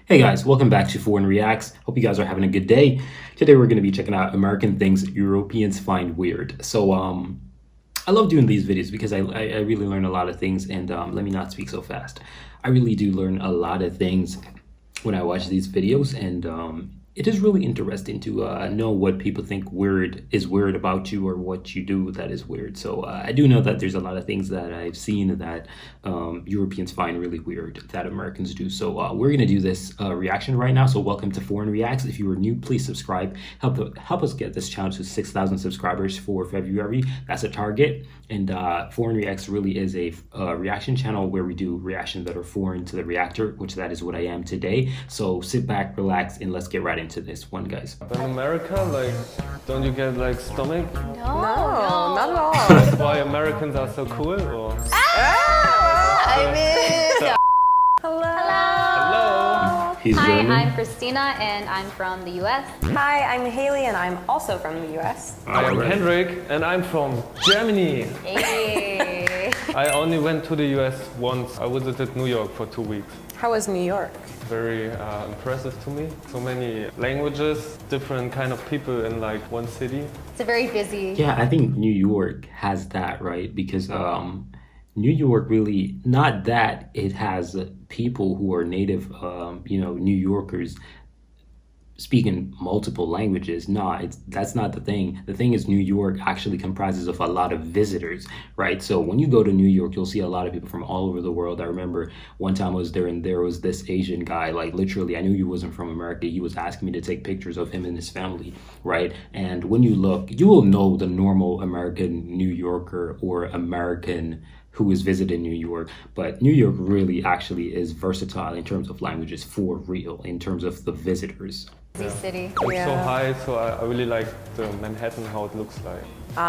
Hey guys, welcome back to Foreign Reacts. Hope you guys are having a good day. Today we're going to be checking out American things Europeans find weird. So I love doing these videos because I really learn a lot of things, and let me not speak so fast. I really do learn a lot of things when I watch these videos, and it is really interesting to know what people think is weird about you, or what you do that is weird. So I do know that there's a lot of things that I've seen that Europeans find really weird that Americans do. So we're gonna do this reaction right now. So welcome to Foreign Reacts. If you are new, please subscribe. Help us get this channel to 6,000 subscribers for February. That's a target. And Foreign Reacts really is a reaction channel where we do reactions that are foreign to the reactor, which that is what I am today. So sit back, relax, and let's get right into this one, guys. In America, don't you get stomach? No, not at all. That's why Americans are so cool, or? Hello. He's Hi, German. I'm Christina and I'm from the US. Hi, I'm Haley and I'm also from the US. I am Alright. Henrik and I'm from Germany. Hey. I only went to the US once. I visited New York for 2 weeks. How was New York? Very impressive to me. So many languages, different kind of people in one city. It's a very busy. Yeah, I think New York has that, right? Because New York really, not that it has people who are native, New Yorkers speaking multiple languages. No, that's not the thing. The thing is, New York actually comprises of a lot of visitors, right? So when you go to New York, you'll see a lot of people from all over the world. I remember one time I was there and there was this Asian guy, literally, I knew he wasn't from America. He was asking me to take pictures of him and his family, right? And when you look, you will know the normal American New Yorker or American who is visiting New York, but New York really actually is versatile in terms of languages, for real, in terms of the visitors. Busy city. It's so Yeah. high, so I really like the Manhattan, how it looks like.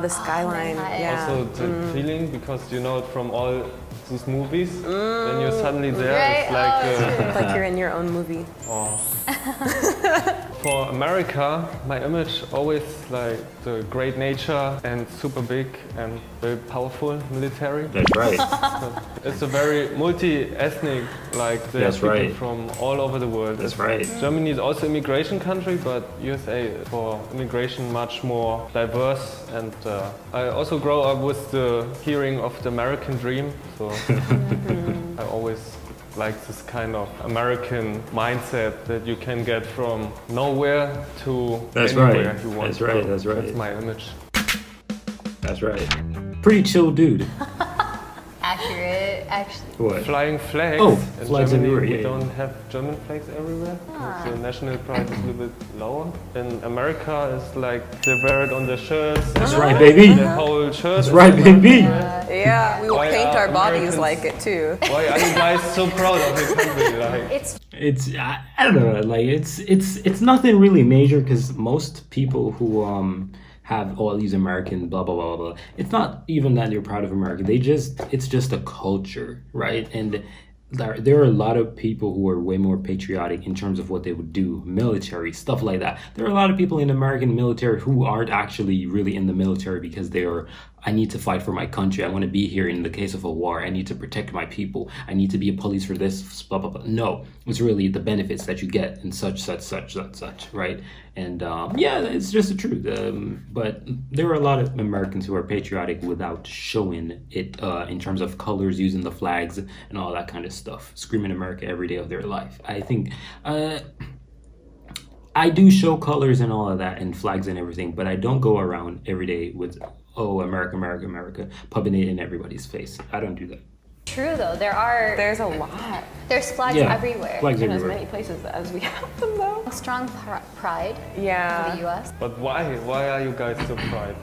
The skyline. Manhattan. Yeah. Also the feeling, because you know it from all those movies, when you're suddenly there, Right? it's like It's like you're in your own movie. For America, my image always the great nature and super big and very powerful military. That's right. It's a very multi-ethnic, there are That's people right. from all over the world. That's right. Germany is also immigration country, but USA for immigration much more diverse. And I also grow up with the hearing of the American dream, so I always like this kind of American mindset that you can get from nowhere to That's anywhere right. you want That's to right. go. That's right. That's my image. That's right. Pretty chill dude. Accurate, actually. What? Flying flags. Oh, in flags Germany, everywhere, we yeah. don't have German flags everywhere. The national pride is a little bit lower. In America, it's they wear it on their shirts. That's right, baby. The whole shirt. That's right, baby. Yeah, we will Why paint are our bodies Americans- like it too. Why are you guys so proud of your country? It's I don't know. It's nothing really major, because most people who have all these American blah blah blah blah. It's not even that they're proud of America. It's just a culture, right? And there are a lot of people who are way more patriotic in terms of what they would do, military, stuff like that. There are a lot of people in the American military who aren't actually really in the military because I need to fight for my country. I want to be here in the case of a war. I need to protect my people. I need to be a police for this, blah, blah, blah. No, it's really the benefits that you get and such, right? And yeah, it's just the truth. But there are a lot of Americans who are patriotic without showing it in terms of colors, using the flags and all that kind of stuff, screaming America every day of their life. I think I do show colors and all of that and flags and everything, but I don't go around every day with, oh, America, America, America, pumping it in everybody's face. I don't do that. true though. There's a lot. There's flags Yeah, everywhere. flags In as everywhere. many places as we have them though. Strong pride in Yeah. the US. But why? Why are you guys so proud?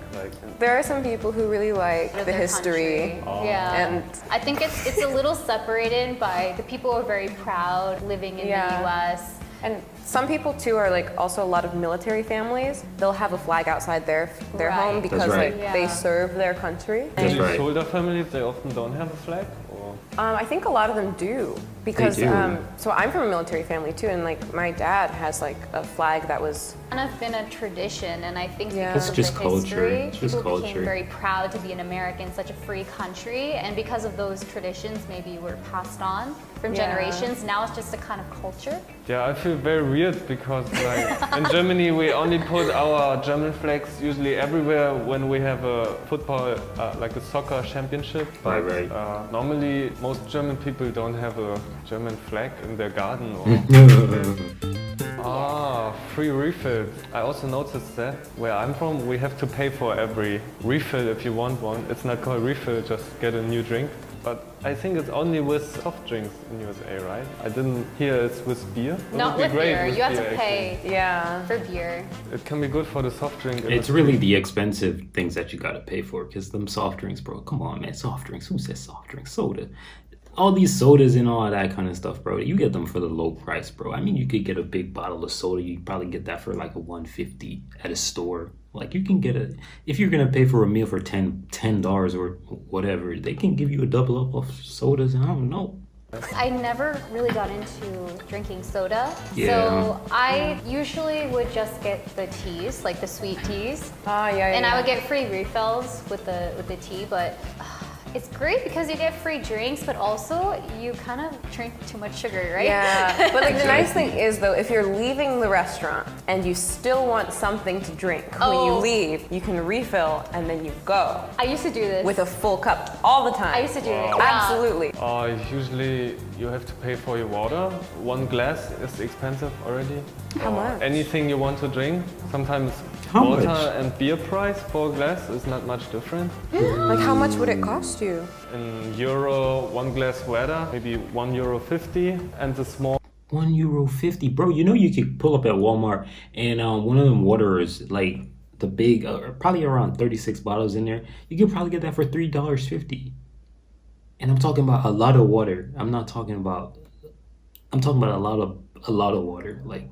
There are some people who really like of the their history. country. Yeah. And I think it's a little separated by the people who are very proud living in Yeah. the US. And some people too are also a lot of military families. They'll have a flag outside their Right. home because right. they Yeah. serve their country. That's These right. soldier families, they often don't have a flag? Or? I think a lot of them do. Because They do. so I'm from a military family too, and like my dad has like a flag that was Kind of been a tradition, and I think Yeah. because It's of just the culture. history, It's just people culture. became very proud to be an American, such a free country, and because of those traditions, maybe were passed on from Yeah. generations. Now it's just a kind of culture. Yeah, I feel very weird because like in Germany we only put our German flags usually everywhere when we have a football, like a soccer championship. But Right. normally most German people don't have a German flag in their garden. Or free refills. I also noticed that where I'm from we have to pay for every refill if you want one. It's not called refill, just get a new drink. But I think it's only with soft drinks in USA, right? I didn't hear it's with beer. It Not would be with great beer. with You have to beer, pay yeah. for beer. actually. It can be good for the soft drink. It's really the expensive things that you gotta pay for, because them soft drinks, bro. Come on, man. Soft drinks. Who says soft drinks? Soda. All these sodas and all that kind of stuff, bro. You get them for the low price, bro. I mean, you could get a big bottle of soda. You probably get that for like a $1.50 at a store. Like you can get if you're gonna pay for a meal for $10 or whatever, they can give you a double up of sodas, and I don't know. I never really got into drinking soda, Yeah. so I usually would just get the teas, like the sweet teas, Yeah. and I would get free refills with the tea. But it's great because you get free drinks, but also you kind of drink too much sugar, right? Yeah, but like the nice thing is though, if you're leaving the restaurant and you still want something to drink when you Oh. leave, you can refill and then you go I used to do this. with a full cup all the time. I used to do it. Absolutely. Usually you have to pay for your water. One glass is expensive already. How much? Anything you want to drink. Sometimes How water much? and beer price for a glass is not much different. Like how much would it cost you? In euro, one glass water, maybe €1.50, and the small €1.50, bro. You know you could pull up at Walmart and one of them waters, like the big, probably around 36 bottles in there. You could probably get that for $3.50. And I'm talking about a lot of water. I'm talking about a lot of water. Like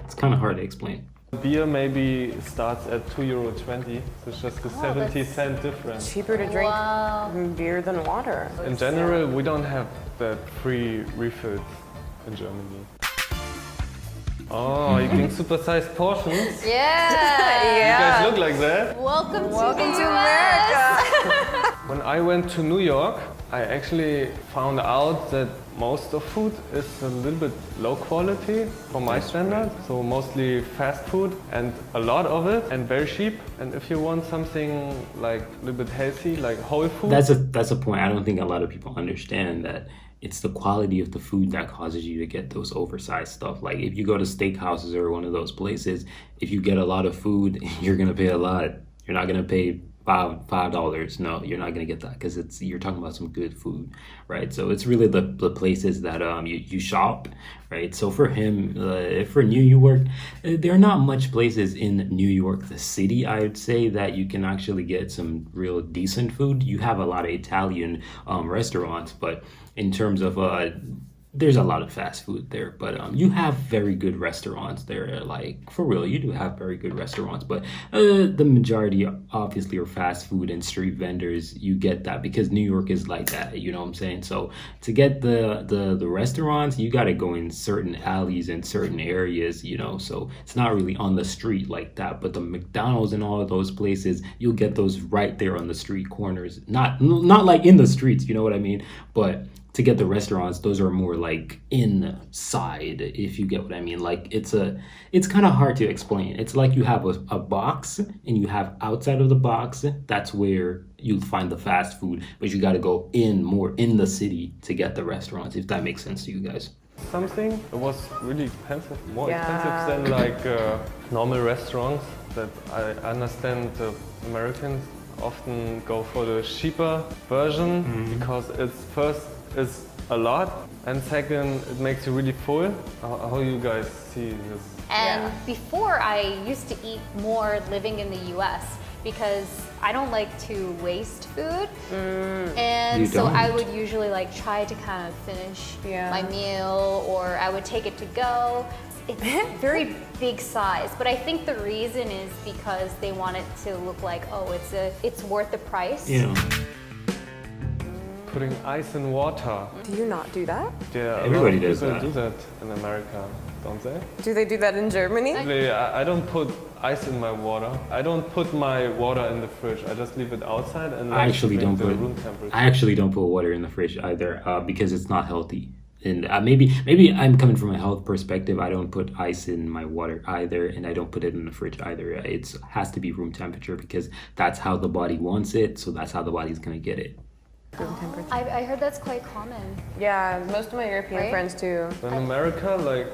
it's kind of hard to explain. beer maybe starts at €2.20. So it's just a 70-cent difference. Cheaper to drink Wow. beer than water. In general, we don't have that free refills in Germany. Oh, eating supersized portions. Yeah. You guys look like that. Welcome to Welcome the to US. America. When I went to New York, I actually found out that most of food is a little bit low quality for my standard. So mostly fast food and a lot of it and very cheap. And if you want something like a little bit healthy, like whole food. That's a point I don't think a lot of people understand, that it's the quality of the food that causes you to get those oversized stuff. Like if you go to steakhouses or one of those places, if you get a lot of food, you're gonna pay a lot. You're not gonna pay $5. No, you're not gonna get that, because you're talking about some good food, right? So it's really the places that you shop, right? So for him, for New York, there are not much places in New York, the city, I would say, that you can actually get some real decent food. You have a lot of Italian restaurants, but in terms of there's a lot of fast food there, but you have very good restaurants there. Like for real, you do have very good restaurants, but the majority obviously are fast food and street vendors. You get that because New York is like that, you know what I'm saying? So to get the restaurants, you got to go in certain alleys and certain areas, you know, so it's not really on the street like that. But the McDonald's and all of those places, you'll get those right there on the street corners, not like in the streets, you know what I mean? But to get the restaurants, those are more like inside, if you get what I mean. Like it's kind of hard to explain. It's like you have a box, and you have outside of the box, that's where you'll find the fast food, but you got to go more in the city to get the restaurants, if that makes sense to you guys. Something, it was really expensive, more Yeah. expensive than like normal restaurants. That I understand the Americans often go for the cheaper version because it's a lot, and second, it makes you really full. How you guys see this? And Yeah. before, I used to eat more living in the US because I don't like to waste food. And You so I don't? would usually like try to kind of finish Yeah. my meal, or I would take it to go. It's very big size, but I think the reason is because they want it to look like, oh, it's worth the price. Yeah. putting ice in water. Do you not do that? Yeah, Everybody a lot does of that. people do that in America, don't they? Do they do that in Germany? Actually, I don't put ice in my water. I don't put my water in the fridge. I just leave it outside and I actually drink don't the put. room temperature. I actually don't put water in the fridge either because it's not healthy. And maybe I'm coming from a health perspective. I don't put ice in my water either, and I don't put it in the fridge either. It has to be room temperature because that's how the body wants it. So that's how the body's gonna get it. Room temperature. I heard that's quite common. Yeah, most of my European Right? friends too. In America, like,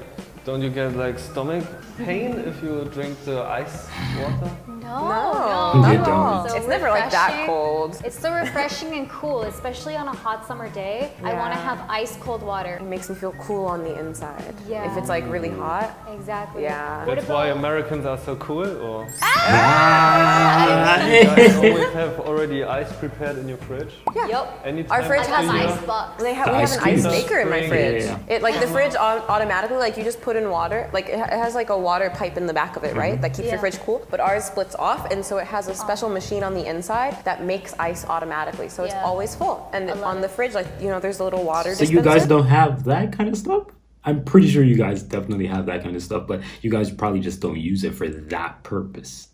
don't you get like stomach pain if you drink the ice water? No, No, You not at all. don't. It's never like that refreshing. cold. It's so refreshing and cool, especially on a hot summer day. I want to Yeah. have ice cold water. It makes me feel cool on the inside. Yeah. If it's like really hot. Exactly. Yeah. What That's why about- Americans are so cool, or Ah! you guys always have already ice prepared in your fridge? Yep. Anytime Our fridge of I the have year? ice box. We have The an ice ice cream. maker in my Spring. fridge. Yeah. It like the fridge automatically like you just put in water. Like it has like a water pipe in the back of it, right? That keeps your Yeah. fridge cool. But ours splits off, and so it has a special machine on the inside that makes ice automatically. So it's Yeah. always full. And I love on the it. fridge, like there's a little water So dispenser. you guys don't have that kind of stuff? I'm pretty sure you guys definitely have that kind of stuff, but you guys probably just don't use it for that purpose.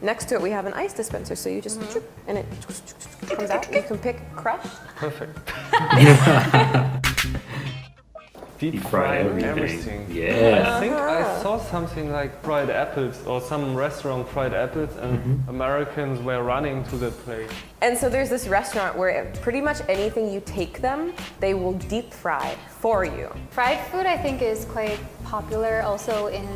Next to it, we have an ice dispenser. So you just and it comes out. You can pick crushed. Perfect. Deep Fry fry everything. everything. Yeah. I think I saw something like fried apples or some restaurant fried apples, and Americans were running to that place. And so there's this restaurant where pretty much anything you take them, they will deep fry for you. Fried food, I think, is quite popular also in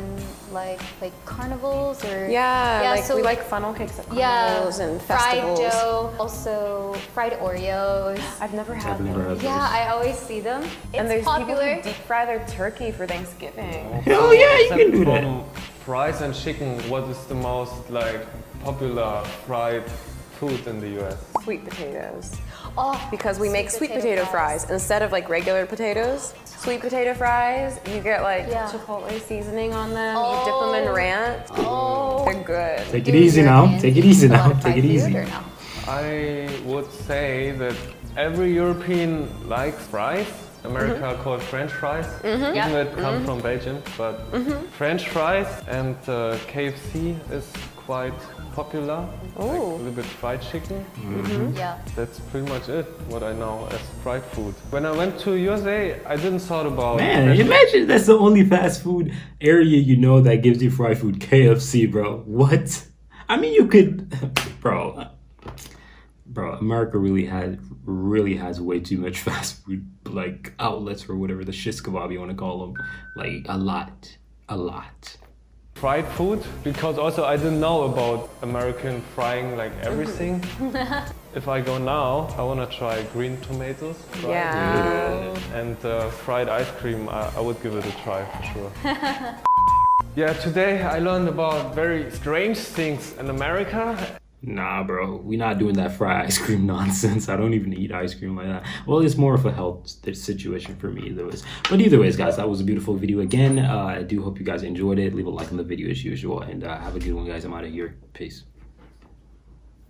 like carnivals or We like funnel cakes at yeah, carnivals and fried festivals. dough, also fried Oreos. I've never had I've never them. had Yeah, those. I always see them. It's And there's popular. people who deep fry their turkey for Thanksgiving. Oh yeah, you Except can do that. from fries and chicken, what is the most like popular fried food in the US? Sweet potatoes. Oh, Because we make sweet potato fries. Instead of like regular potatoes, sweet potato fries, you get like Yeah. chipotle seasoning on them. You dip them in ranch. Oh. They're good. Take it easy now. Take it easy now. Take it easy. I would say that every European likes fries. America called French fries, even though it comes from Belgium. But French fries and KFC is quite popular. Like a little bit fried chicken. Yeah. That's pretty much it, what I know as fried food. When I went to USA, I didn't thought about Man, French- imagine that's the only fast food area you know that gives you fried food. KFC, bro. What? I mean, you could, bro. America really has way too much fast food like outlets or whatever the shish kebab you want to call them. Like a lot. fried food, because also I didn't know about American frying like everything. If I go now, I want to try green tomatoes. fried. Yeah. And fried ice cream, I would give it a try for sure. Yeah, today I learned about very strange things in America. Nah, bro, we not doing that fried ice cream nonsense. I don't even eat ice cream like that. Well, it's more of a health situation for me, either ways. But either ways, guys, that was a beautiful video again. I do hope you guys enjoyed it. Leave a like on the video as usual, and have a good one, guys. I'm out of here. Peace.